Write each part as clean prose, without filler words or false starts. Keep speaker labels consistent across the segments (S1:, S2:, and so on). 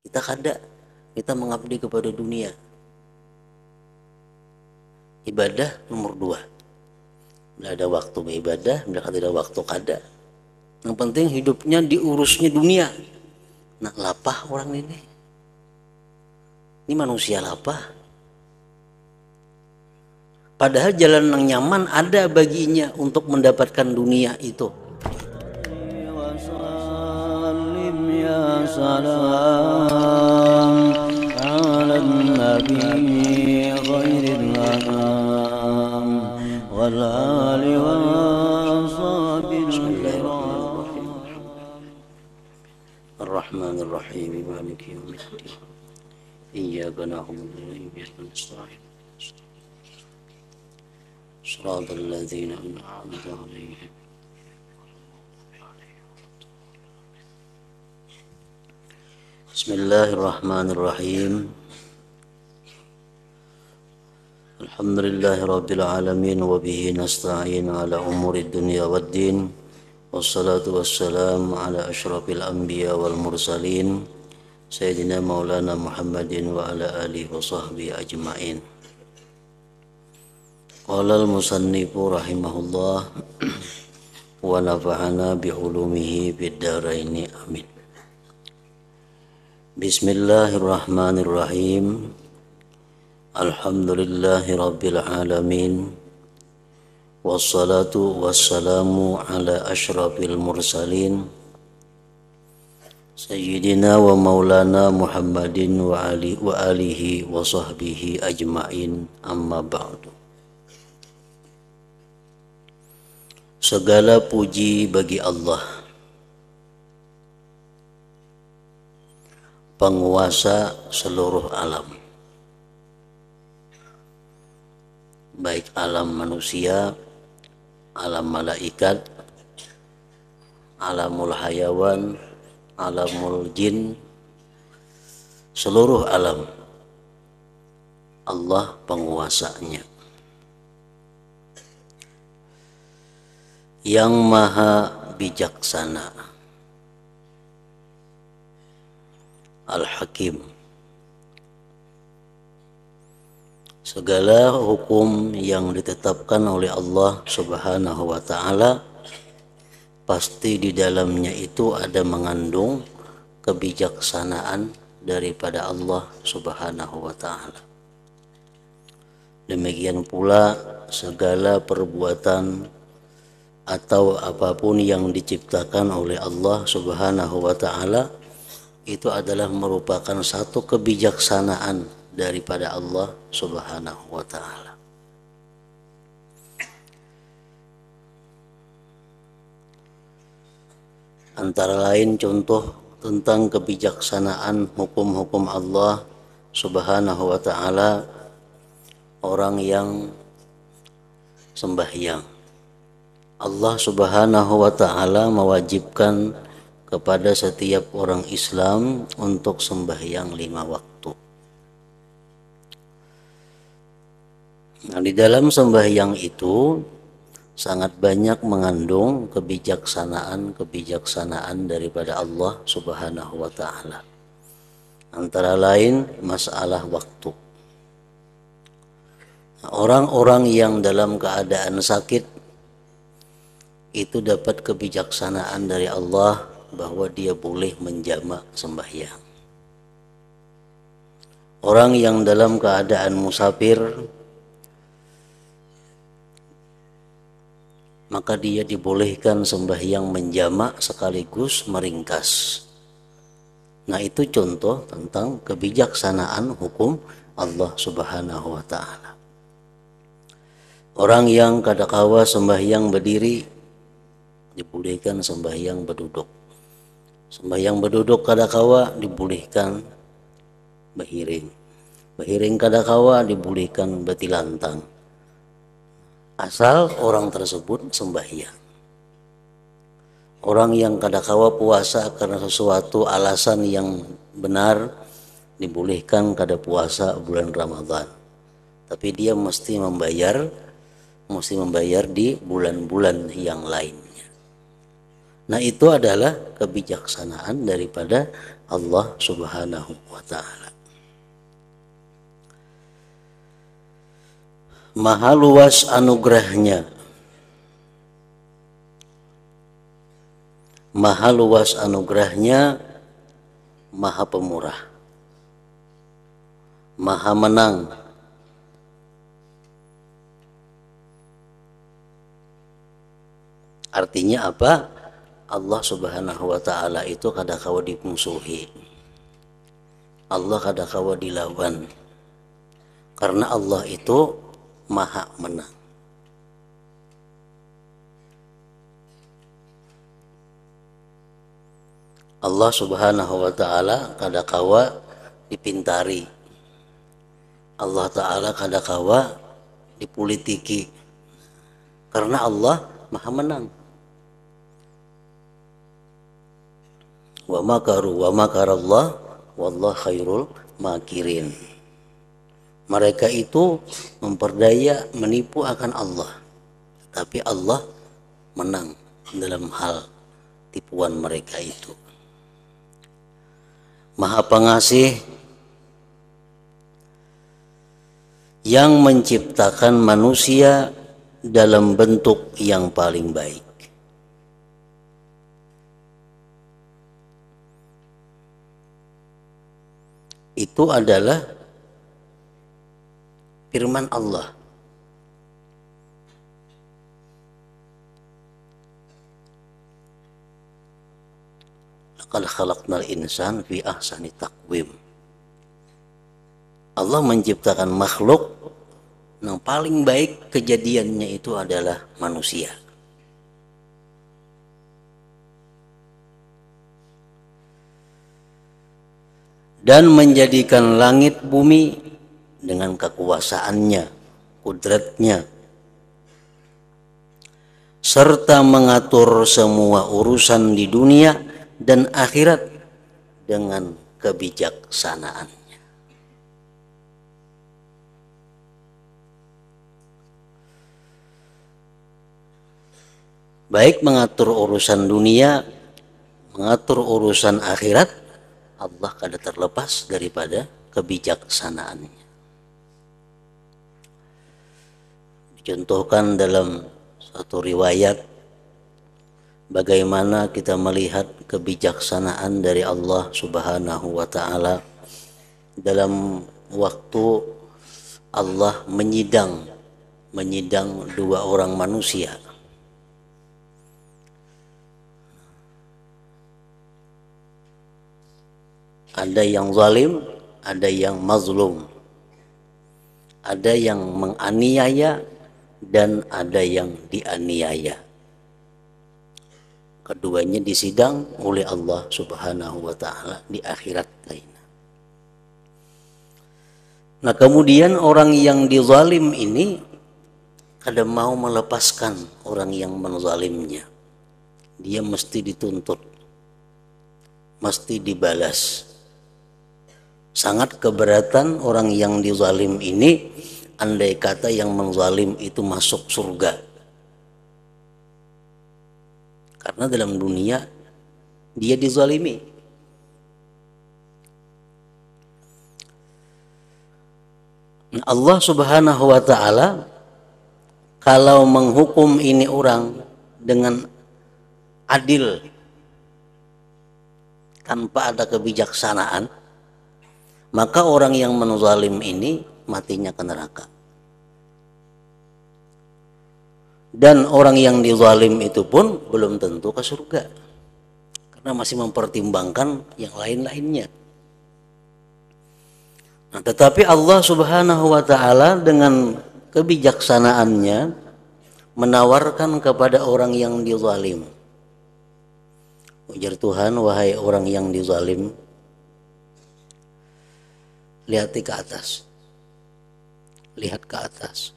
S1: Kita kada, kita mengabdi kepada dunia. Ibadah nomor 2. Bila ada waktu beribadah, bila tidak ada waktu kada. Yang penting hidupnya diurusnya dunia. Nah, lapah orang ini. Ini manusia lapah. Padahal jalan yang nyaman ada baginya untuk mendapatkan dunia itu. Ar-Rahmanir-Rahim, Maliki yaumiddin. Iyyaka na'budu wa iyyaka nasta'in. صراط الذين أنعمت عليهم. بسم الله الرحمن الرحيم. الحمد لله رب العالمين وبه نستعين على أمور الدنيا والدين والصلاة والسلام على أشرف الأنبياء والمرسلين سيدنا مولانا محمد وعلى آله وصحبه أجمعين. Qala al-musannifu rahimahullah wa nafa'ana bi'ulumihi bid-dharaini amin. Bismillahirrahmanirrahim. Alhamdulillahi rabbil alamin. Wassalatu wassalamu ala asyrafil mursalin Sayyidina wa maulana Muhammadin wa alihi wa sahbihi ajma'in, amma ba'du. Segala puji bagi Allah, penguasa seluruh alam, baik alam manusia, alam malaikat, alamul hayawan, alamul jin, seluruh alam Allah penguasanya, yang maha bijaksana, Al-Hakim. Segala hukum yang ditetapkan oleh Allah Subhanahu wa ta'ala pasti di dalamnya itu ada mengandung kebijaksanaan daripada Allah Subhanahu wa ta'ala. Demikian pula segala perbuatan atau apapun yang diciptakan oleh Allah Subhanahu wa ta'ala itu adalah merupakan satu kebijaksanaan daripada Allah Subhanahu wa ta'ala. Antara lain contoh tentang kebijaksanaan hukum-hukum Allah Subhanahu wa ta'ala, orang yang sembahyang. Allah Subhanahu wa ta'ala mewajibkan kepada setiap orang Islam untuk sembahyang 5 waktu. Nah, di dalam sembahyang itu sangat banyak mengandung kebijaksanaan daripada Allah Subhanahu wa ta'ala. Antara lain masalah waktu. Nah, orang-orang yang dalam keadaan sakit itu dapat kebijaksanaan dari Allah bahwa dia boleh menjamak sembahyang. Orang yang dalam keadaan musafir, maka dia dibolehkan sembahyang menjamak sekaligus meringkas. Nah, itu contoh tentang kebijaksanaan hukum Allah Subhanahu wa ta'ala. Orang yang kadakawa sembahyang berdiri dibolehkan sembahyang berduduk. Sembahyang berduduk kadakawa dibolehkan berhiring. Berhiring kadakawa dibolehkan bertilantang. Asal orang tersebut sembahyang. Orang yang kadakawa puasa karena sesuatu alasan yang benar dibolehkan kada puasa bulan Ramadan. Tapi dia mesti membayar di bulan-bulan yang lain. Nah, itu adalah kebijaksanaan daripada Allah Subhanahu wa ta'ala. Maha luas anugerahnya, maha luas anugerahnya, maha pemurah, maha menang. Artinya apa? Allah Subhanahu wa ta'ala itu kadakawa dimusuhi, Allah kadakawa dilawan, karena Allah itu maha menang. Allah Subhanahu wa ta'ala kadakawa dipintari, Allah ta'ala kadakawa dipolitiki, karena Allah maha menang. Wa makaru wa makarallah wallahu khairul makirin. Mereka itu memperdaya, menipu akan Allah, tapi Allah menang dalam hal tipuan mereka itu. Maha pengasih yang menciptakan manusia dalam bentuk yang paling baik. Itu adalah firman Allah. Laqad khalaqnal insana fi ahsani taqwim. Allah menciptakan makhluk yang paling baik, kejadiannya itu adalah manusia. Dan menjadikan langit bumi dengan kekuasaannya, kudratnya, serta mengatur semua urusan di dunia dan akhirat dengan kebijaksanaannya. Baik mengatur urusan dunia, mengatur urusan akhirat, Allah kada terlepas daripada kebijaksanaannya. Dicontohkan dalam satu riwayat bagaimana kita melihat kebijaksanaan dari Allah Subhanahu wa ta'ala dalam waktu Allah menyidang dua orang manusia. Ada yang zalim, ada yang mazlum, ada yang menganiaya dan ada yang dianiaya. Keduanya disidang oleh Allah Subhanahu wa ta'ala di akhirat lainnya. Nah, kemudian orang yang dizalim ini kada mau melepaskan orang yang menzalimnya. Dia mesti dituntut, mesti dibalas. Sangat keberatan orang yang dizalim ini andai kata yang menzalim itu masuk surga. Karena dalam dunia dia dizalimi. Allah Subhanahu wa ta'ala kalau menghukum ini orang dengan adil tanpa ada kebijaksanaan, maka orang yang menzalim ini matinya ke neraka. Dan orang yang dizalim itu pun belum tentu ke surga, karena masih mempertimbangkan yang lain-lainnya. Nah, tetapi Allah Subhanahu wa ta'ala dengan kebijaksanaannya menawarkan kepada orang yang dizalim. Ujar Tuhan, wahai orang yang dizalim, lihat ke atas. Lihat ke atas.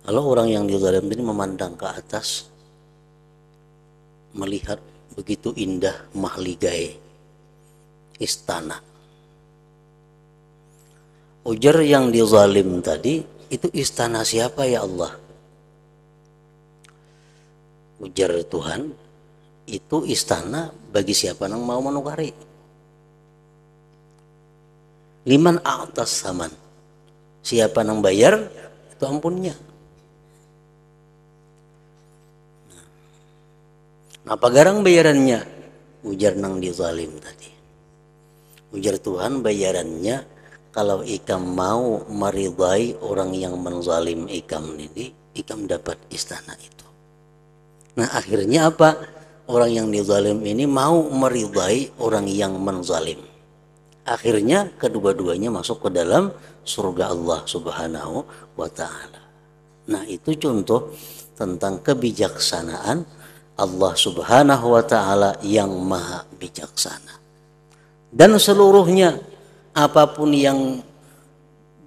S1: Kalau orang yang dizalim ini memandang ke atas, melihat begitu indah mahligai istana. Ujar yang dizalim tadi, itu istana siapa ya Allah? Ujar Tuhan, itu istana bagi siapa yang mau menukari. Liman a'tas saman, siapa yang bayar itu ampunnya. Apa garang bayarannya? Ujar nang dizalim tadi. Ujar Tuhan bayarannya kalau ikam mau meridai orang yang menzalim ikam ini, ikam dapat istana itu. Nah akhirnya apa? Orang yang dizalim ini mau meridai orang yang menzalim. Akhirnya kedua-duanya masuk ke dalam surga Allah Subhanahu wa ta'ala. Nah itu contoh tentang kebijaksanaan Allah Subhanahu wa ta'ala yang maha bijaksana. Dan seluruhnya apapun yang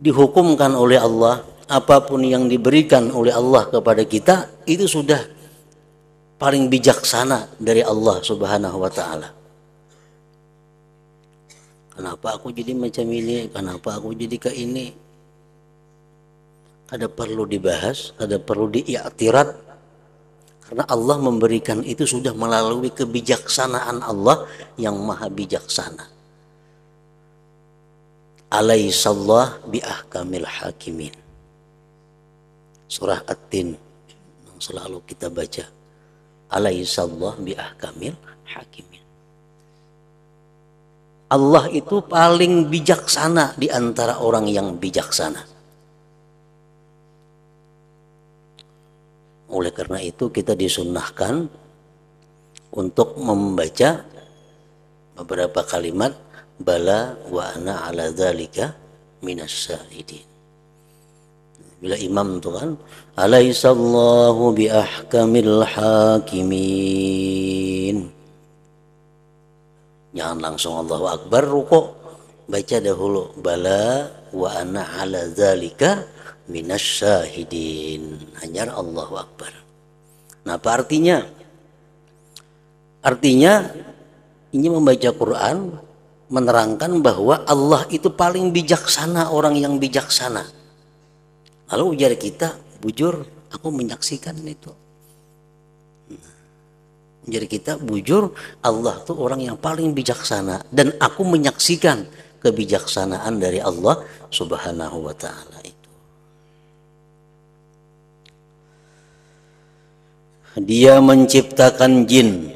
S1: dihukumkan oleh Allah, apapun yang diberikan oleh Allah kepada kita, itu sudah paling bijaksana dari Allah Subhanahu wa ta'ala. Kenapa aku jadi macam ini? Kenapa aku jadi kayak ini? Ada perlu dibahas, ada perlu diiktirat. Karena Allah memberikan itu sudah melalui kebijaksanaan Allah yang maha bijaksana. Alaihissallah biahkamil hakimin. Surah At-Tin yang selalu kita baca. Alaihissallah biahkamil hakimin. Allah itu paling bijaksana di antara orang yang bijaksana. Oleh karena itu kita disunnahkan untuk membaca beberapa kalimat bala wa ana ala dzalika minas syahidin. Bila imam itu kan alaihissallahu bi ahkamil hakimin. Jangan langsung Allahu Akbar rukuk, baca dahulu bala wa ana ala dzalika minas syahidin. Hanya Allahu Akbar. Nah, apa artinya? Artinya ini membaca Quran menerangkan bahwa Allah itu paling bijaksana orang yang bijaksana. Lalu ujar kita, bujur, aku menyaksikan itu. Ujar kita, bujur, Allah itu orang yang paling bijaksana dan aku menyaksikan kebijaksanaan dari Allah Subhanahu wa ta'ala itu. Dia menciptakan jin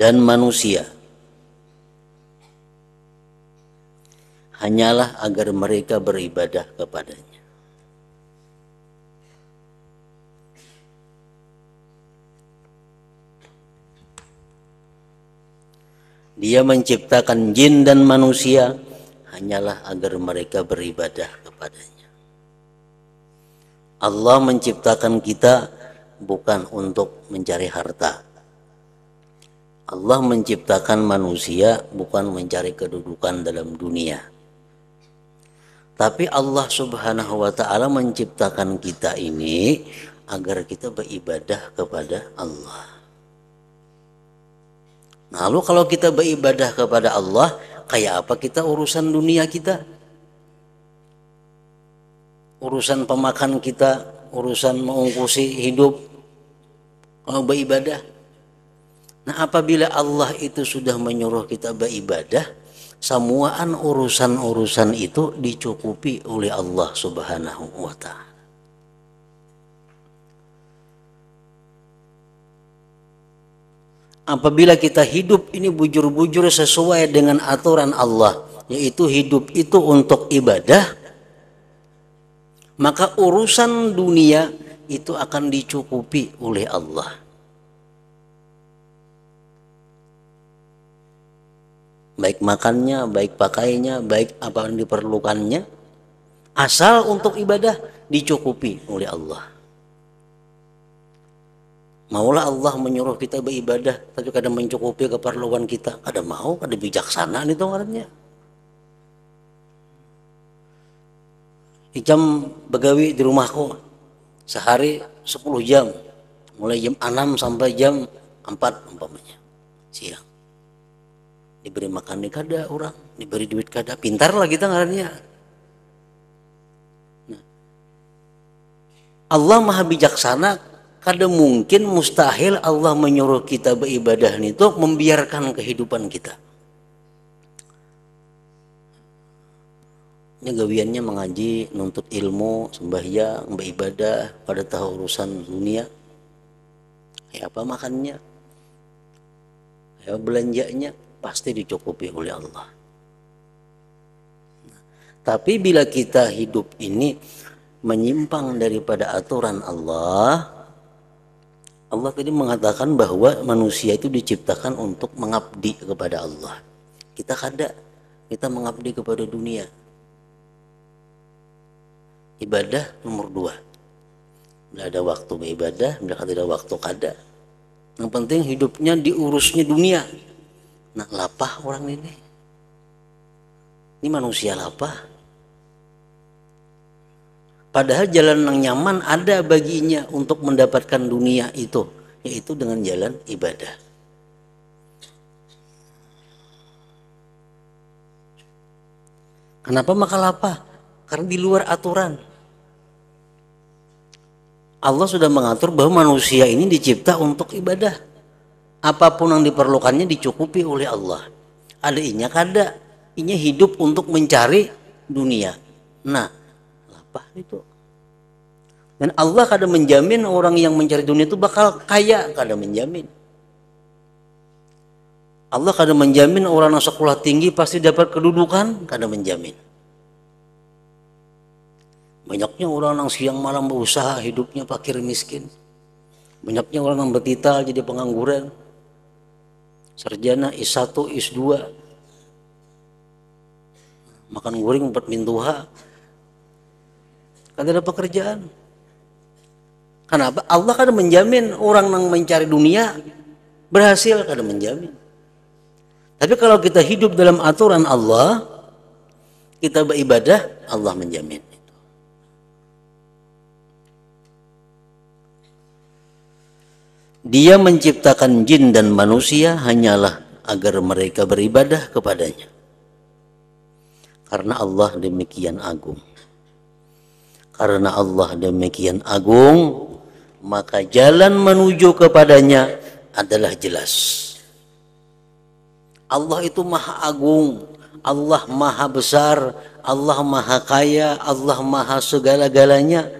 S1: dan manusia hanyalah agar mereka beribadah kepadanya. Dia menciptakan jin dan manusia hanyalah agar mereka beribadah kepadanya. Allah menciptakan kita bukan untuk mencari harta. Allah menciptakan manusia bukan mencari kedudukan dalam dunia. Tapi Allah Subhanahu wa ta'ala menciptakan kita ini agar kita beribadah kepada Allah. Lalu kalau kita beribadah kepada Allah, kayak apa kita urusan dunia kita? Urusan pemakan kita, urusan mengungkusi hidup, kalau beribadah. Nah apabila Allah itu sudah menyuruh kita beribadah, semuaan urusan-urusan itu dicukupi oleh Allah Subhanahu wa ta'ala. Apabila kita hidup ini bujur-bujur sesuai dengan aturan Allah, yaitu hidup itu untuk ibadah, maka urusan dunia itu akan dicukupi oleh Allah. Baik makannya, baik pakainya, baik apa yang diperlukannya, asal untuk ibadah dicukupi oleh Allah. Maulah Allah menyuruh kita beribadah, tapi kadang mencukupi keperluan kita. Kadang mau, kadang bijaksana itu ngarannya. Ikam begawi di rumahku sehari 10 jam, mulai jam 6 sampai jam 4 umpamanya siang. Diberi makan di kada orang, diberi duit kada, pintar lah kita ngarannya. Nah, Allah maha bijaksana. kada mungkin, mustahil Allah menyuruh kita beribadah itu membiarkan kehidupan kita. Ini gawiannya mengaji, nuntut ilmu, sembahyang, beribadah, pada tahu urusan dunia. Ya apa makannya, ya belanjanya, pasti dicukupi oleh Allah. Tapi bila kita hidup ini menyimpang daripada aturan Allah, Allah tadi mengatakan bahwa manusia itu diciptakan untuk mengabdi kepada Allah. Kita kada, kita mengabdi kepada dunia. Ibadah nomor 2. Bila ada waktu beribadah, bila ada waktu kada. Yang penting hidupnya diurusnya dunia. Nah, lapah orang ini. Ini manusia lapah. Padahal jalan yang nyaman ada baginya untuk mendapatkan dunia itu, yaitu dengan jalan ibadah. Kenapa maka lapah? Karena di luar aturan. Allah sudah mengatur bahwa manusia ini dicipta untuk ibadah. Apapun yang diperlukannya dicukupi oleh Allah. Ada inya kada, inya hidup untuk mencari dunia. Nah, lapah itu. Dan Allah kada menjamin orang yang mencari dunia itu bakal kaya, kada menjamin. Allah kada menjamin orang yang sekolah tinggi pasti dapat kedudukan, kada menjamin. Banyaknya orang yang siang malam berusaha hidupnya fakir miskin. Banyaknya orang yang bertital jadi pengangguran. Sarjana S1, S2. Makan goreng 4 mintuha. Kada ada pekerjaan. Kenapa? Allah kada menjamin orang yang mencari dunia berhasil, kada menjamin. Tapi kalau kita hidup dalam aturan Allah, kita beribadah, Allah menjamin. Dia menciptakan jin dan manusia hanyalah agar mereka beribadah kepadanya. Karena Allah demikian agung. Karena Allah demikian agung, maka jalan menuju kepadanya adalah jelas. Allah itu maha agung, Allah maha besar, Allah maha kaya, Allah maha segala-galanya.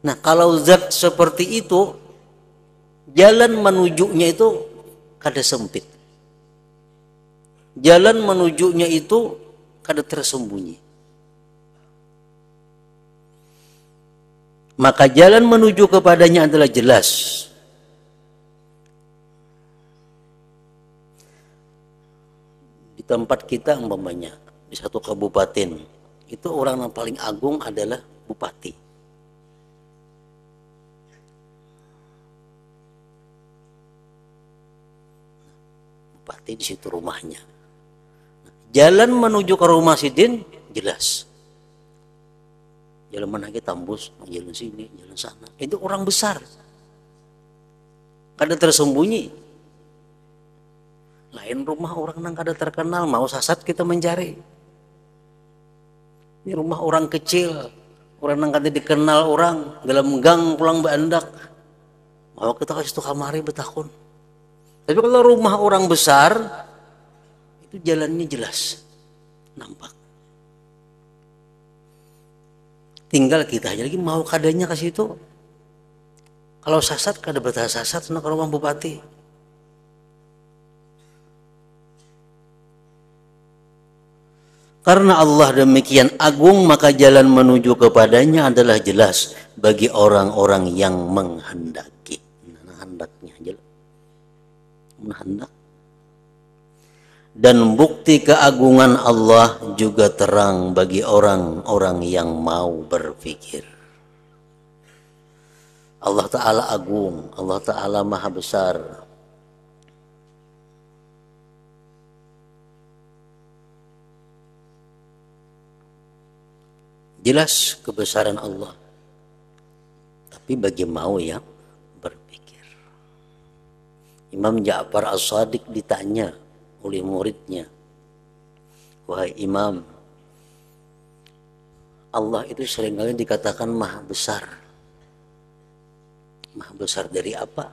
S1: Nah, kalau zat seperti itu, jalan menujunya itu kada sempit. Jalan menujunya itu kada tersembunyi. Maka jalan menuju kepadanya adalah jelas. Di tempat kita umpamanya, di satu kabupaten, itu orang yang paling agung adalah bupati. Bupati di situ rumahnya. Jalan menuju ke rumah sidin jelas. Jalan mana kita tembus, jalan sini, jalan sana. Itu orang besar. Kada tersembunyi. Lain rumah orang yang kada terkenal, mau sasat kita mencari. Ini rumah orang kecil, orang yang kada dikenal orang, dalam gang pulang beandak. Mau kita kasih tu kamari betakun. Tapi kalau rumah orang besar, itu jalannya jelas, nampak. Tinggal kita aja lagi mau kadanya ke situ. Kalau sasat, kada betah sasat, sana ke rumah bupati. Karena Allah demikian agung, maka jalan menuju kepadanya adalah jelas bagi orang-orang yang menghendaki. Nah, hendaknya jelas. Menghendak. Dan bukti keagungan Allah juga terang bagi orang-orang yang mau berpikir. Allah Ta'ala agung, Allah Ta'ala maha besar. Jelas kebesaran Allah. Tapi bagi mau yang berpikir. Imam Ja'far As-Shadiq ditanya oleh muridnya, wahai Imam, Allah itu seringkali dikatakan maha besar, Maha besar dari apa?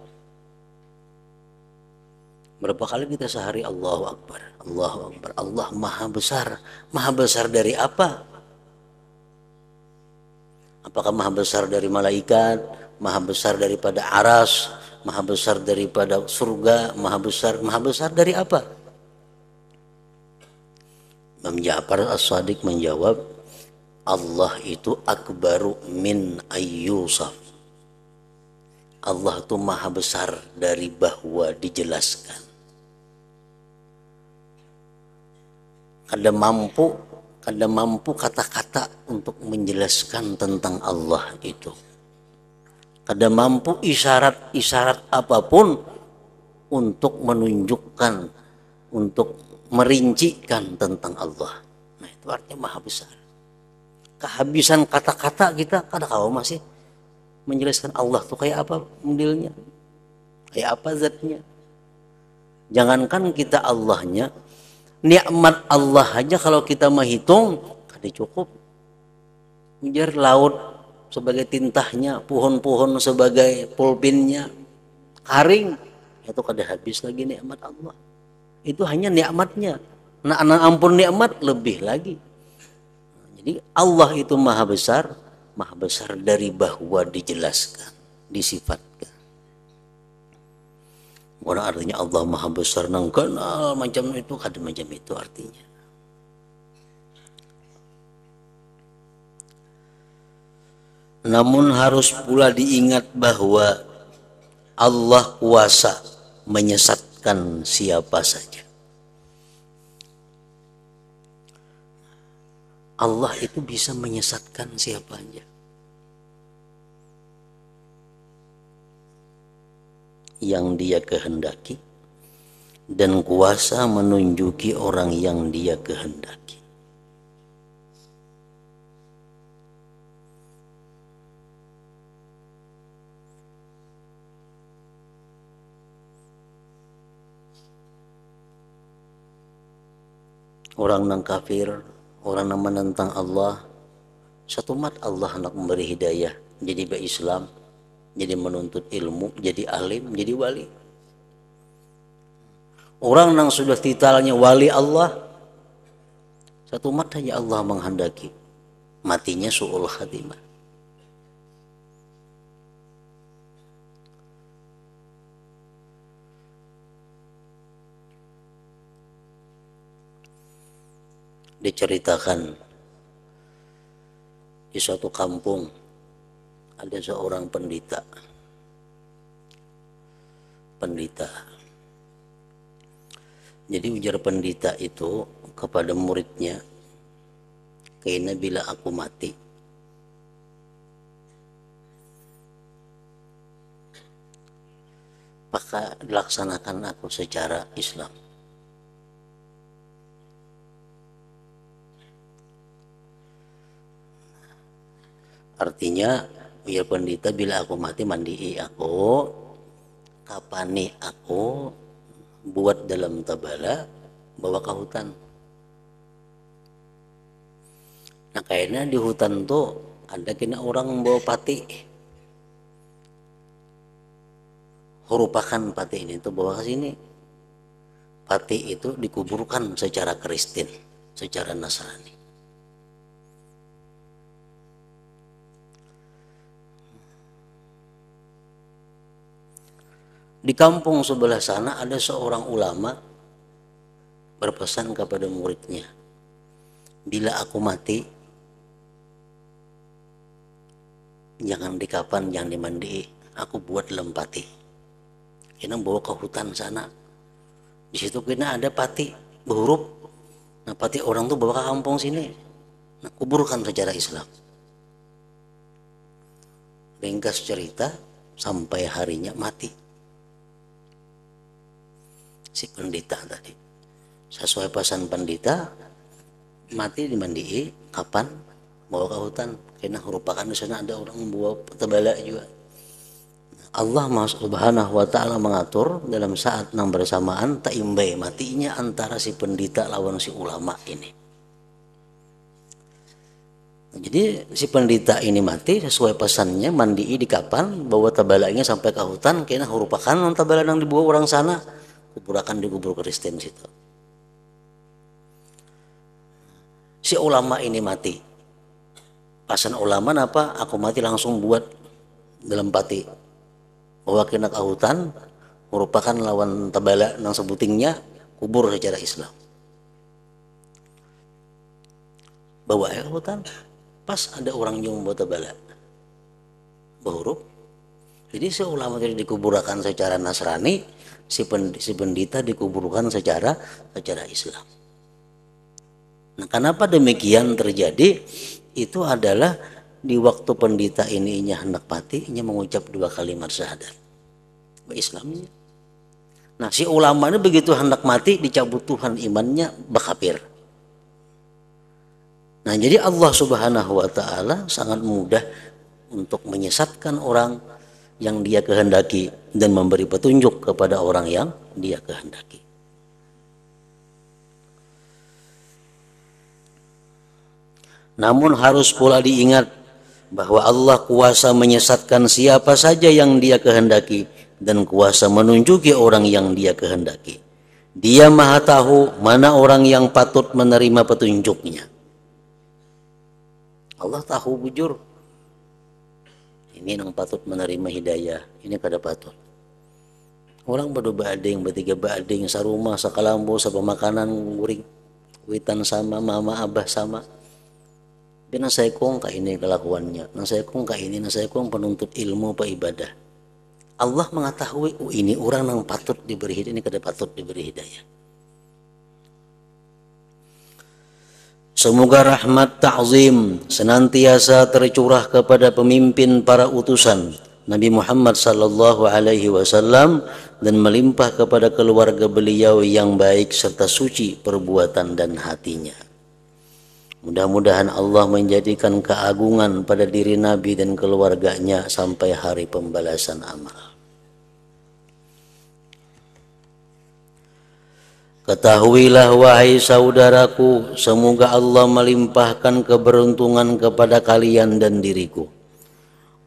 S1: Berapa kali kita sehari Allahu Akbar, Allahu Akbar, Allah maha besar. Maha besar dari apa? Apakah maha besar dari malaikat, maha besar daripada aras, maha besar daripada surga, maha besar dari apa? Imam Ja'far As-Shadiq menjawab, Allah itu akbaru min ayyusaf. Allah itu maha besar dari bahwa dijelaskan. Kada mampu kata-kata untuk menjelaskan tentang Allah itu. Kada mampu isyarat apapun untuk menunjukkan, untuk merincikan tentang Allah. Nah, itu artinya maha besar. Kehabisan kata-kata kita kada kau masih menjelaskan Allah tuh kayak apa modelnya, kayak apa zatnya. Jangankan kita Allahnya, nikmat Allah aja kalau kita menghitung kada cukup. Menjar laut sebagai tintahnya, pohon-pohon sebagai pulpinnya, karing itu kada habis lagi nikmat Allah. Itu hanya nikmatnya. Nah, ampun nikmat lebih lagi. Jadi Allah itu maha besar dari bahwa dijelaskan, disifatkan. Bukan artinya Allah maha besar nang kenal macam itu, kada macam itu artinya. Namun harus pula diingat bahwa Allah kuasa menyesatkan siapa saja. Allah itu bisa menyesatkan siapa saja yang dia kehendaki, dan kuasa menunjuki orang yang dia kehendaki. Orang yang kafir, orang yang menentang Allah, satu mat Allah hendak memberi hidayah jadi berislam, jadi menuntut ilmu, jadi alim, jadi wali. Orang yang sudah titelnya wali Allah, satu mat saja Allah menghendaki matinya su'ul khatimah. Diceritakan di suatu kampung ada seorang pendeta. Jadi ujar pendeta itu kepada muridnya, "Kayaknya bila aku mati, maka dilaksanakan aku secara Islam." Artinya, ya pendeta, bila aku mati mandi aku, kapani aku, buat dalam tabala, bawa ke hutan. Nah, kayaknya di hutan tuh ada kena orang bawa pati. Hurupakan pati ini tuh bawa ke sini. Pati itu dikuburkan secara Kristen, secara Nasrani. Di kampung sebelah sana ada seorang ulama berpesan kepada muridnya, "Bila aku mati, jangan dikapan, jangan dimandi, aku buat dalam pati. Kena bawa ke hutan sana. Di situ kena ada pati berhuruf. Nah, pati orang tuh bawa ke kampung sini. Nah, kuburkan secara Islam." Ringkas cerita, sampai harinya mati si pendeta tadi. Sesuai pesan pendeta, mati dimandii, kapan? Bawa ke hutan. Karena merupakan di sana ada orang membawa tebala juga. Allah Subhanahu wa ta'ala mengatur dalam saat yang bersamaan tak imbai matinya antara si pendeta lawan si ulama ini. Jadi si pendeta ini mati sesuai pesannya, mandi di kapan, bawa tabalanya sampai ke hutan, kayaknya merupakan tabala yang dibawa orang sana, kuburakan di kubur Kristen situ. Si ulama ini mati, pasan ulama apa? Aku mati langsung buat dalam pati, bawa kena ke hutan, merupakan lawan tabala yang sebutingnya, kubur secara Islam. Bawa ke hutan, pas ada orang yang membawa tabala, bahuruf. Jadi si ulama tadi dikuburkan secara Nasrani, si pendeta dikuburkan secara Islam. Nah, kenapa demikian terjadi? Itu adalah di waktu pendeta ini hendak mati, mengucap 2 kalimat syahadat Islamnya. Nah, si ulama ini begitu hendak mati dicabut Tuhan imannya, berkafir. Nah, jadi Allah Subhanahu wa taala sangat mudah untuk menyesatkan orang yang Dia kehendaki dan memberi petunjuk kepada orang yang Dia kehendaki. Namun harus pula diingat bahwa Allah kuasa menyesatkan siapa saja yang Dia kehendaki dan kuasa menunjuki orang yang Dia kehendaki. Dia Maha tahu mana orang yang patut menerima petunjuknya. Allah tahu bujur, ini yang patut menerima hidayah, ini kada patut. Orang berdoa bading, bertiga bading, sarumah, sakalambo, sabamakanan, guring, witan sama, mama, abah sama. Tapi saya kong ka ini kelakuannya, saya kong ka ini, saya kong penuntut ilmu apa ibadah. Allah mengetahui, ini orang yang patut diberi hidayah, ini kada patut diberi hidayah. Semoga rahmat ta'zim senantiasa tercurah kepada pemimpin para utusan Nabi Muhammad sallallahu alaihi wasallam dan melimpah kepada keluarga beliau yang baik serta suci perbuatan dan hatinya. Mudah-mudahan Allah menjadikan keagungan pada diri Nabi dan keluarganya sampai hari pembalasan amal. Ketahuilah wahai saudaraku, semoga Allah melimpahkan keberuntungan kepada kalian dan diriku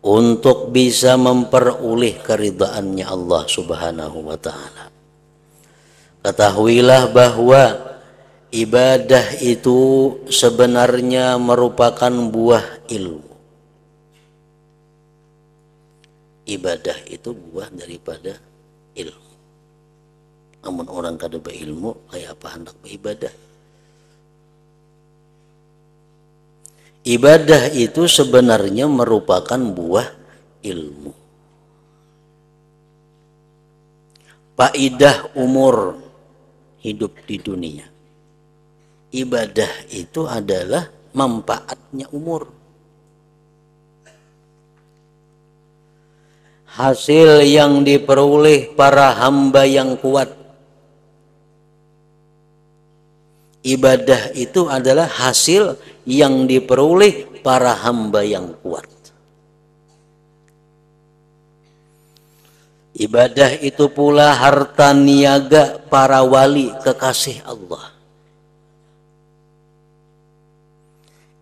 S1: untuk bisa memperoleh keridhaannya Allah Subhanahu wa taala. Ketahuilah bahwa ibadah itu sebenarnya merupakan buah ilmu. Ibadah itu buah daripada ilmu. Namun orang kada berilmu, kayak apa hendak beribadah? Ibadah itu sebenarnya merupakan buah ilmu. Faidah umur hidup di dunia. Ibadah itu adalah manfaatnya umur. Hasil yang diperoleh para hamba yang kuat. Ibadah itu adalah hasil yang diperoleh para hamba yang kuat. Ibadah itu pula harta niaga para wali kekasih Allah.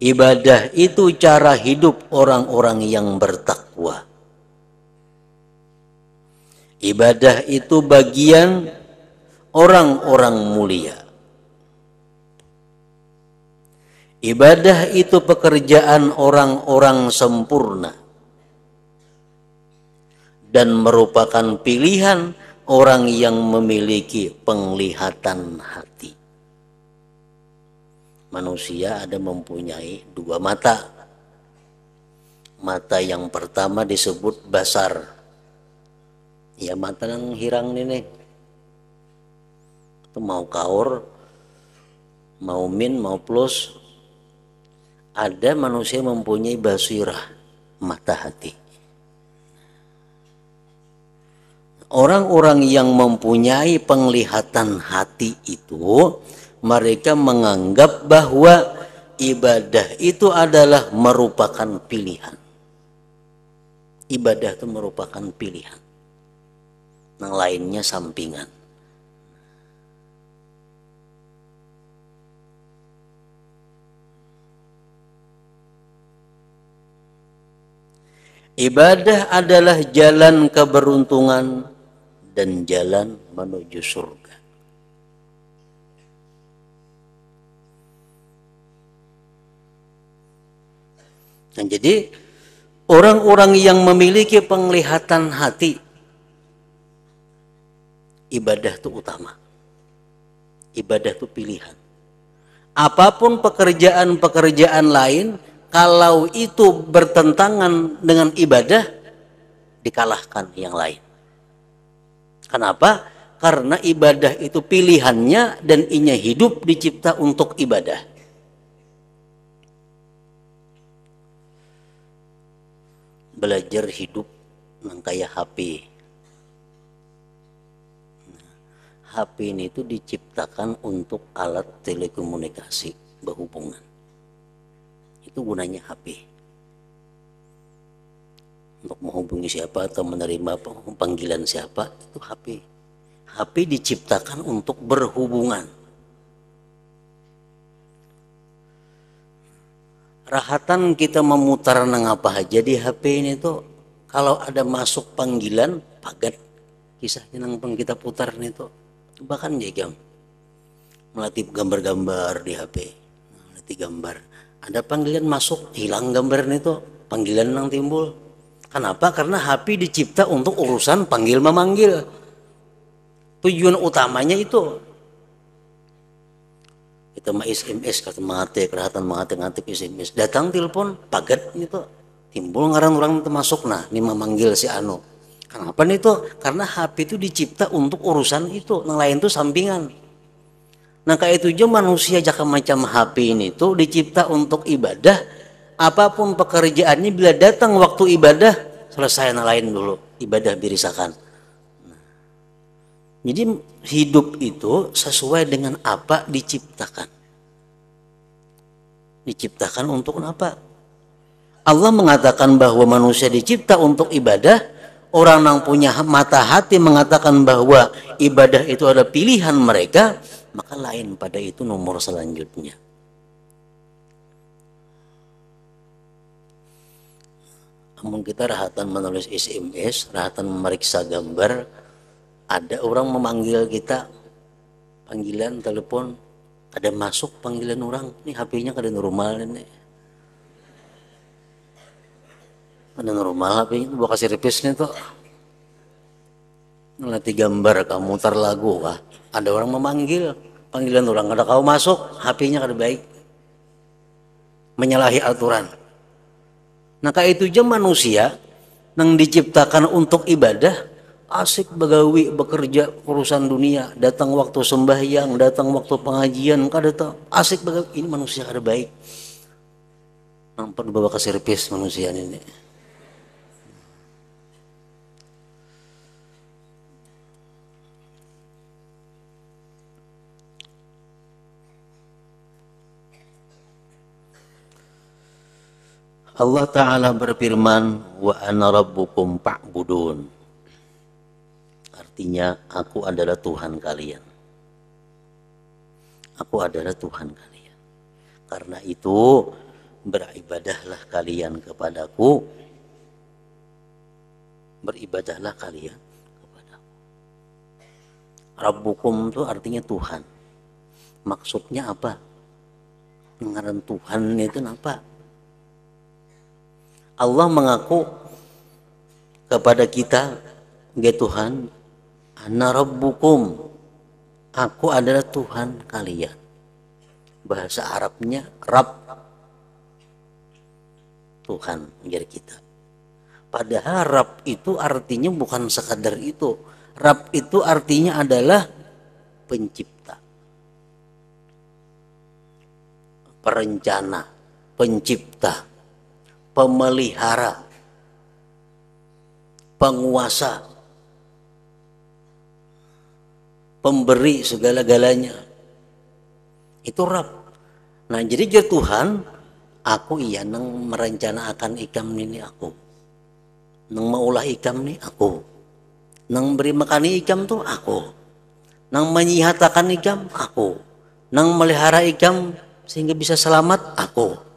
S1: Ibadah itu cara hidup orang-orang yang bertakwa. Ibadah itu bagian orang-orang mulia. Ibadah itu pekerjaan orang-orang sempurna dan merupakan pilihan orang yang memiliki penglihatan hati. Manusia ada mempunyai 2 mata. Mata yang pertama disebut basar. Ya, mata yang hirang ini. Itu mau kaur, mau min, mau plus. Ada manusia mempunyai basirah, mata hati. Orang-orang yang mempunyai penglihatan hati itu, mereka menganggap bahwa ibadah itu adalah merupakan pilihan. Ibadah itu merupakan pilihan. Yang lainnya sampingan. Ibadah adalah jalan keberuntungan dan jalan menuju surga. Nah, jadi orang-orang yang memiliki penglihatan hati, ibadah itu utama. Ibadah itu pilihan. Apapun pekerjaan-pekerjaan lain, kalau itu bertentangan dengan ibadah, dikalahkan yang lain. Kenapa? Karena ibadah itu pilihannya dan inya hidup dicipta untuk ibadah. Belajar hidup nang kayak HP. HP ini itu diciptakan untuk alat telekomunikasi berhubungan. Itu gunanya HP. Untuk menghubungi siapa atau menerima panggilan siapa, itu HP. HP diciptakan untuk berhubungan. Rahatan kita memutar nang apa aja di HP ini tuh, kalau ada masuk panggilan, pagat kisahnya nang pun kita putar nih tuh. Bahkan jam melatih gambar-gambar di HP, melatih gambar. Ada panggilan masuk, hilang gambar nih tuh, panggilan nang timbul. Kenapa? Karena HP dicipta untuk urusan panggil memanggil. Tujuan utamanya itu. Kita mah SMS kata mengate, kerahatan mengate SMS. Datang telepon, pagat itu timbul ngaran orang itu masuk, nah ini memanggil si anu. Kenapa nih tuh? Karena HP itu dicipta untuk urusan itu, yang lain tuh sampingan. Nah kayak itu aja manusia jaka macam HP ini tuh dicipta untuk ibadah. Apapun pekerjaannya, bila datang waktu ibadah, selesai yang lain dulu, ibadah birisakan. Nah, jadi hidup itu sesuai dengan apa diciptakan. Diciptakan untuk apa? Allah mengatakan bahwa manusia dicipta untuk ibadah. Orang yang punya mata hati mengatakan bahwa ibadah itu adalah pilihan mereka, maka lain pada itu nomor selanjutnya. Namun kita rahatan menulis SMS, rahatan memeriksa gambar, ada orang memanggil kita, panggilan telepon, ada masuk panggilan orang, ini HP-nya kada normal ini. Ada normal HP-nya, buat kasih replace nih tuh. Nanti gambar kamu mutar lagu kah? Ada orang memanggil, panggilan orang, ada kau masuk, HP-nya kada baik. Menyalahi aturan. Nah kayak itu aja manusia yang diciptakan untuk ibadah, asik begawi, bekerja urusan dunia, datang waktu sembahyang, datang waktu pengajian, kada tahu, asik begawi, ini manusia kada baik. Nampak dibawa ke servis manusia ini. Allah Ta'ala berfirman, wa ana rabbukum fa'budun. Artinya, aku adalah Tuhan kalian. Aku adalah Tuhan kalian. Karena itu, beribadahlah kalian kepadaku. Beribadahlah kalian kepadaku. Rabbukum itu artinya Tuhan. Maksudnya apa? Ngaran Tuhan itu apa? Allah mengaku kepada kita, ya Tuhan, ana rabbukum, aku adalah Tuhan kalian. Bahasa Arabnya Rabb, Tuhan menjadi kita. Padahal Rabb itu artinya bukan sekadar itu. Rabb itu artinya adalah pencipta, perencana, pencipta, pemelihara, penguasa, pemberi segala-galanya. Itu Rabb. Nah jadi dia Tuhan, aku iya nang merencanakan ikam ini aku, nang maulah ikam nih aku, nang beri makan ikam tuh aku, nang menyihatakan ikam aku, nang melihara ikam sehingga bisa selamat aku.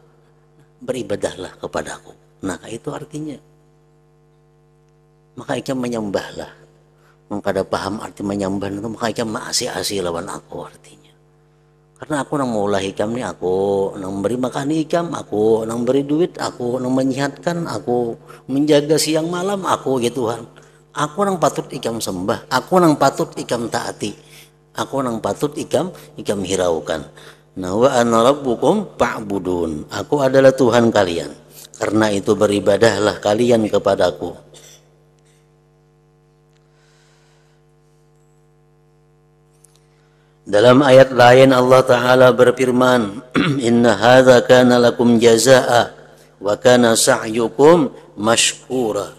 S1: Beribadahlah kepadaku. Nah itu artinya maka ikam menyembahlah. Mengkada paham arti menyembah itu, maka ikam maasi-asi lawan aku artinya. Karena aku nang maulah ikam nih, aku nang beri makan ikam, aku nang beri duit, aku nang menyehatkan, aku menjaga siang malam, aku gitu Tuhan. Aku nang patut ikam sembah, aku nang patut ikam taati, aku nang patut ikam hiraukan. Nah, wa ana rabbukum fa'budun. Aku adalah Tuhan kalian. Karena itu beribadahlah kalian kepadaku. Dalam ayat lain Allah Ta'ala berfirman, Inna hadza kana lakum jazaa'a wa kana sa'yukum mashkura.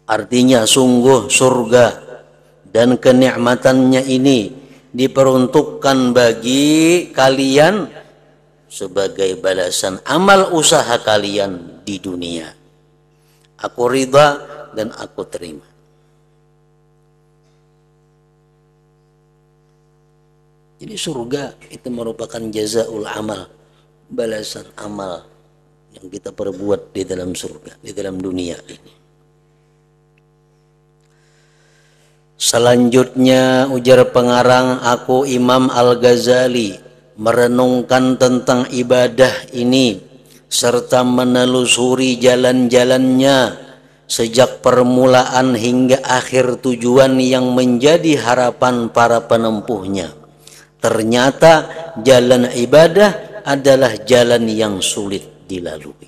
S1: Artinya sungguh surga dan kenikmatannya ini diperuntukkan bagi kalian sebagai balasan amal usaha kalian di dunia. Aku ridha dan aku terima. Jadi surga itu merupakan jazaul amal, balasan amal yang kita perbuat di dalam surga, di dalam dunia ini. Selanjutnya ujar pengarang, aku Imam Al-Ghazali merenungkan tentang ibadah ini serta menelusuri jalan-jalannya sejak permulaan hingga akhir tujuan yang menjadi harapan para penempuhnya. Ternyata jalan ibadah adalah jalan yang sulit dilalui.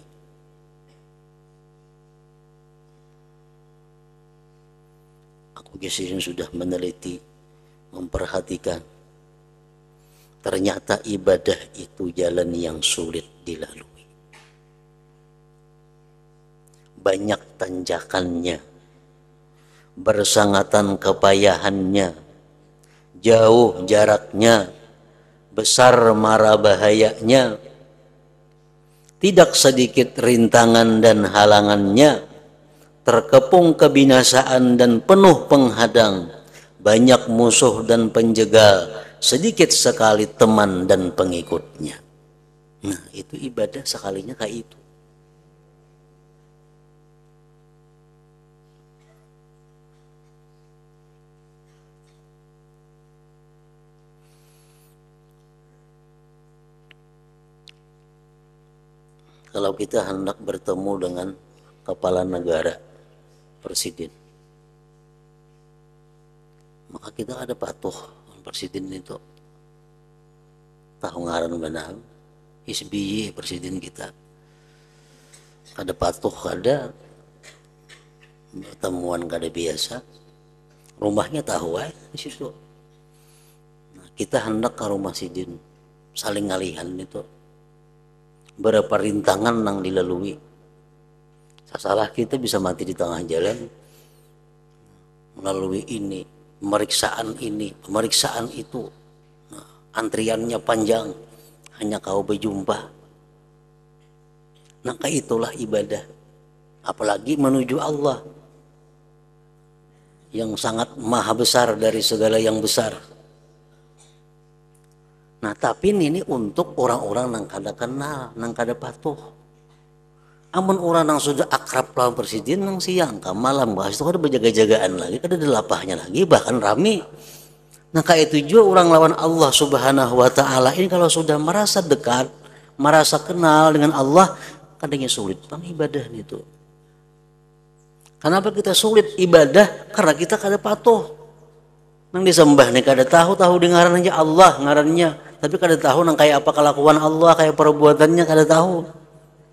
S1: Aku kesian sudah meneliti, memperhatikan. Ternyata ibadah itu jalan yang sulit dilalui. Banyak tanjakannya, bersangatan kepayahannya, jauh jaraknya, besar mara bahayanya, tidak sedikit rintangan dan halangannya, terkepung kebinasaan dan penuh penghadang, banyak musuh dan penjegal, sedikit sekali teman dan pengikutnya. Nah, itu ibadah sekalinya kayak itu. Kalau kita hendak bertemu dengan kepala negara, presiden, maka kita ada patuh presiden itu. Tahu ngaran benar, SBY presiden kita. Ada patuh, ada pertemuan kada biasa, rumahnya tahu di situ. Nah, kita hendak ke rumah sidin, saling ngalihan itu. Berapa rintangan yang dilalui. Salah kita bisa mati di tengah jalan melalui ini, pemeriksaan ini, pemeriksaan itu. Nah, antriannya panjang, hanya kau berjumpa. Maka itulah ibadah. Apalagi menuju Allah yang sangat maha besar dari segala yang besar. Nah, tapi ini untuk orang-orang yang kada kenal, yang kada patuh. Amun orang yang sudah akrab lawan presiden yang siang ke malam bahas itu kada berjaga-jagaan lagi, kada ada lapahnya lagi, bahkan rame. Nah, kayak itu juga orang lawan Allah Subhanahu wa taala ini kalau sudah merasa dekat, merasa kenal dengan Allah, kadangnya sulit bang ibadah itu. Kenapa kita sulit ibadah? Karena kita kada patuh. Nang disembah nih kada tahu dengaran aja Allah ngarannya, tapi kada tahu nang kayak apa kelakuan Allah, kayak perbuatannya kada tahu.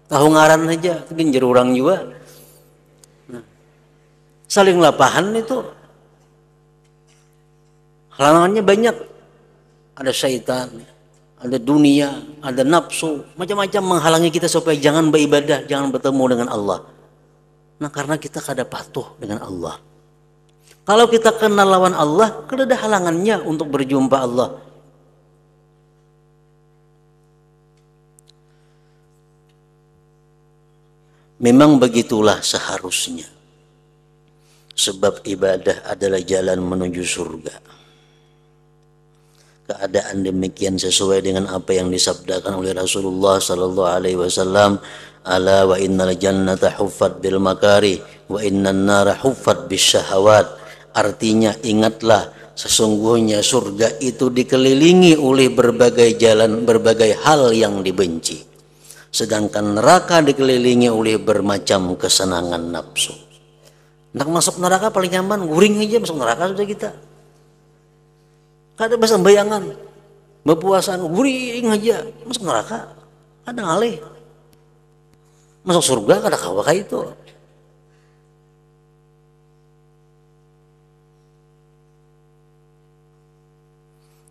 S1: Tahu ngaran aja, mungkin jadi orang juga. Nah, saling lapahan itu. Halangannya banyak. Ada syaitan, ada dunia, ada nafsu, macam-macam menghalangi kita supaya jangan beribadah, jangan bertemu dengan Allah. Nah, karena kita kada patuh dengan Allah. Kalau kita kenal lawan Allah, kada ada halangannya untuk berjumpa Allah. Memang begitulah seharusnya. Sebab ibadah adalah jalan menuju surga. Keadaan demikian sesuai dengan apa yang disabdakan oleh Rasulullah sallallahu alaihi wasallam, ala wa innal jannata huffat bil makari wa innan nara huffat bisyahawat. Artinya ingatlah, sesungguhnya surga itu dikelilingi oleh berbagai jalan, berbagai hal yang dibenci. Sedangkan neraka dikelilingi oleh bermacam kesenangan nafsu. Nak masuk neraka paling nyaman, guring aja masuk neraka sudah kita. Kada bahasa bayangan, berpuasaan, guring aja masuk neraka. Ada ngalih. Masuk surga kada kawa kayak itu.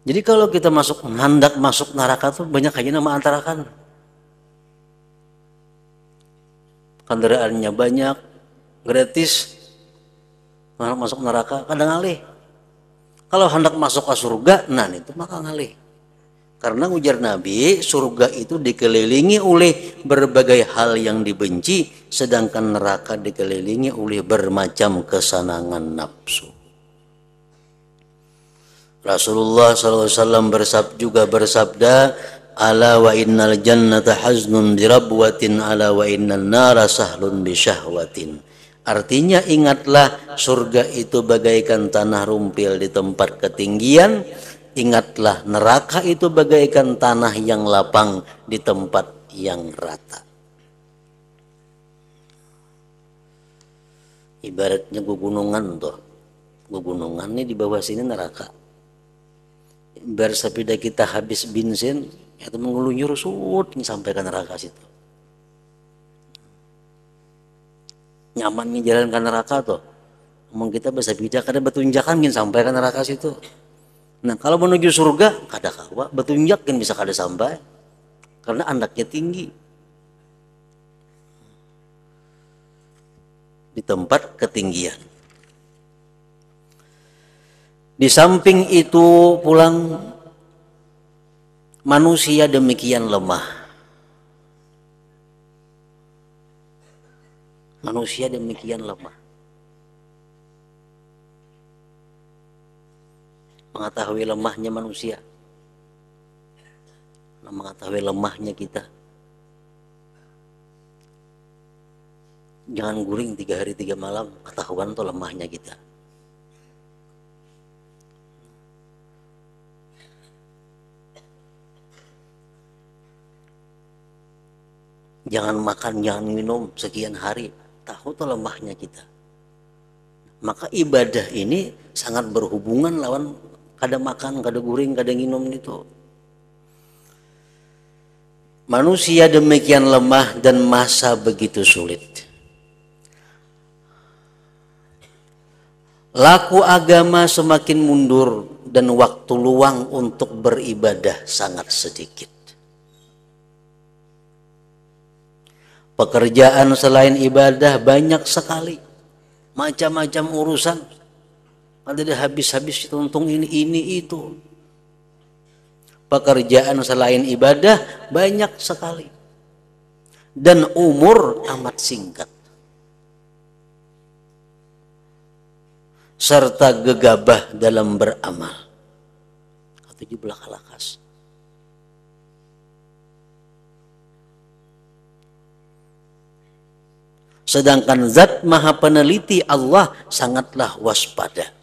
S1: Jadi kalau kita hendak masuk neraka tuh banyak aja nama antarakan. Kendaraannya banyak, gratis. Masuk neraka kadang ngalih. Kalau hendak masuk ke surga, nah itu maka ngalih. Karena ujar Nabi, surga itu dikelilingi oleh berbagai hal yang dibenci, sedangkan neraka dikelilingi oleh bermacam kesenangan nafsu. Rasulullah SAW bersabda, ala wa innal jannata haznun dirabwatin ala wa innan nara sahlun bisyahwatin. Artinya ingatlah, surga itu bagaikan tanah rumpil di tempat ketinggian. Ingatlah, neraka itu bagaikan tanah yang lapang di tempat yang rata. Ibaratnya gugunungan tuh. Gugunungan ini di bawah sini neraka. Biar sepeda kita habis bensin, itu mengelunyur sud sampai ke neraka situ. Nyaman nih jalan ke neraka tuh. Ngomong kita bisa bijak ada betunjakan gin sampai ke neraka situ. Nah kalau menuju surga kada kawa betunjak gin bisa kada sampai karena andaknya tinggi. Di tempat ketinggian. Di samping itu pulang manusia demikian lemah. Manusia demikian lemah. Mengetahui lemahnya manusia. Mengetahui lemahnya kita. Jangan guring 3 hari 3 malam, ketahuan tuh lemahnya kita. Jangan makan, jangan minum sekian hari. Tahu tuh lemahnya kita. Maka ibadah ini sangat berhubungan lawan kada makan, kada guring, kada minum itu. Manusia demikian lemah dan masa begitu sulit. Laku agama semakin mundur dan waktu luang untuk beribadah sangat sedikit. Pekerjaan selain ibadah banyak sekali. Macam-macam urusan. Ada habis-habis untung ini itu. Pekerjaan selain ibadah banyak sekali. Dan umur amat singkat. Serta gegabah dalam beramal. 17 kalakas. Sedangkan zat maha peneliti Allah sangatlah waspada.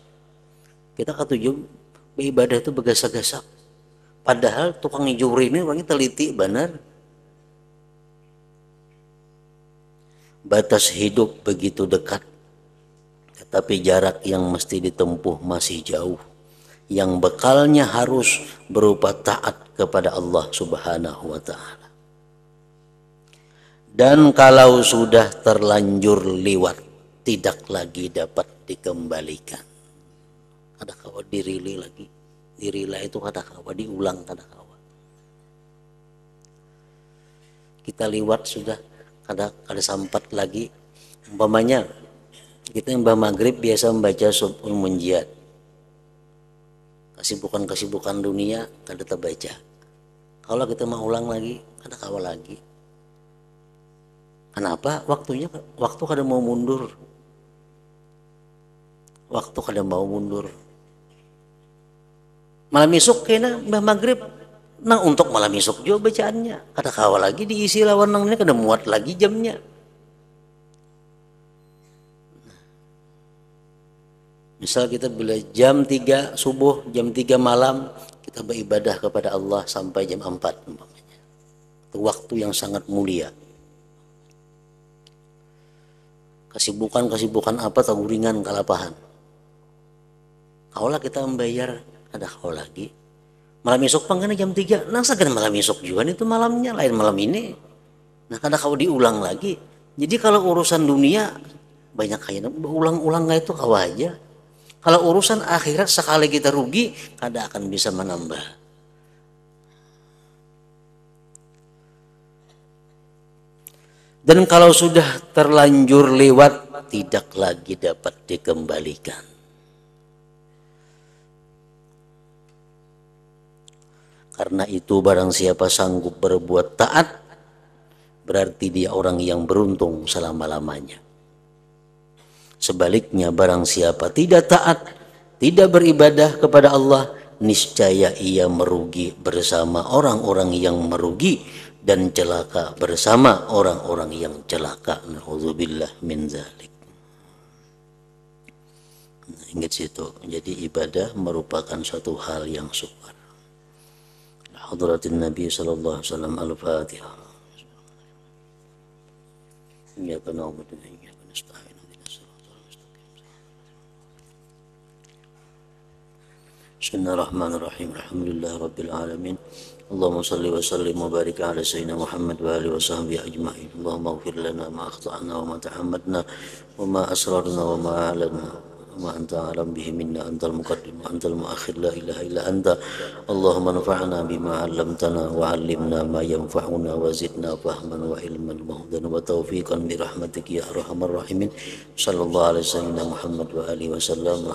S1: Kita ketujuh beribadah itu bergasa-gasa. Padahal tukang juri ini orangnya teliti benar. Batas hidup begitu dekat. Tetapi jarak yang mesti ditempuh masih jauh. Yang bekalnya harus berupa taat kepada Allah Subhanahu wa Ta'ala. Dan kalau sudah terlanjur liwat, tidak lagi dapat dikembalikan. Kada kawa dirili lagi. Dirila itu kada kawa diulang, kada kawa. Kita liwat sudah, kada sampat lagi. Umpamanya kita yang maghrib biasa membaca Subhul Munjiat. Kesibukan-kesibukan dunia kada terbaca. Kalau kita mau ulang lagi, kada kawa lagi. Kenapa? Waktu kada mau mundur. Waktu kada mau mundur. Malam isuk kena mbah maghrib. Nah untuk malam isuk juga bacaannya. Kada kawa lagi diisi lawan nang ini kada muat lagi jamnya. Misal kita bila jam 3 subuh, jam 3 malam kita beribadah kepada Allah sampai jam 4 umpamanya. Itu waktu yang sangat mulia. Kesibukan apa tahu ringan kalapahan. Kaulah kita membayar ada kau lagi. Malam esok panggana jam 3. Nang sagan malam esok juga itu malamnya lain malam ini. Nah kada kau diulang lagi. Jadi kalau urusan dunia banyak kayak ulang-ulang itu kau aja. Kalau urusan akhirat sekali kita rugi kada akan bisa menambah. Dan kalau sudah terlanjur lewat tidak lagi dapat dikembalikan. Karena itu barang siapa sanggup berbuat taat berarti dia orang yang beruntung selama-lamanya. Sebaliknya barang siapa tidak taat, tidak beribadah kepada Allah, niscaya ia merugi bersama orang-orang yang merugi dan celaka bersama orang-orang yang celaka. Nauzubillah min dzalik. Nah, ingat situ. Jadi ibadah merupakan suatu hal yang sukar. Hadratin Nabi sallallahu alaihi wasallam. Al-Fatihah. Iyyaka na'budu wa iyyaka nasta'in. Bismillahirrahmanirrahim. Alhamdulillah rabbil alamin. Allahumma salli wa sallim wa barik ala sayyidina Muhammad wa alihi wa sahbihi ajma'in. Allahumma ighfir lana ma akhta'na wa ma ta'ammadna wa ma asrarna wa ma a'lanna wa ma anta a'lam bihi minna antal muqaddim wa antal muakhir la ilaha illa anta. Allahumma nafa'na bima 'allamtana wa 'allimna ma yanfa'una wa zidna fahman wa ilman wa hudan wa tawfiqan bi rahmatika ya arhamar rahimin. Sallallahu alaihi wasallam Muhammad wa alihi wasallam.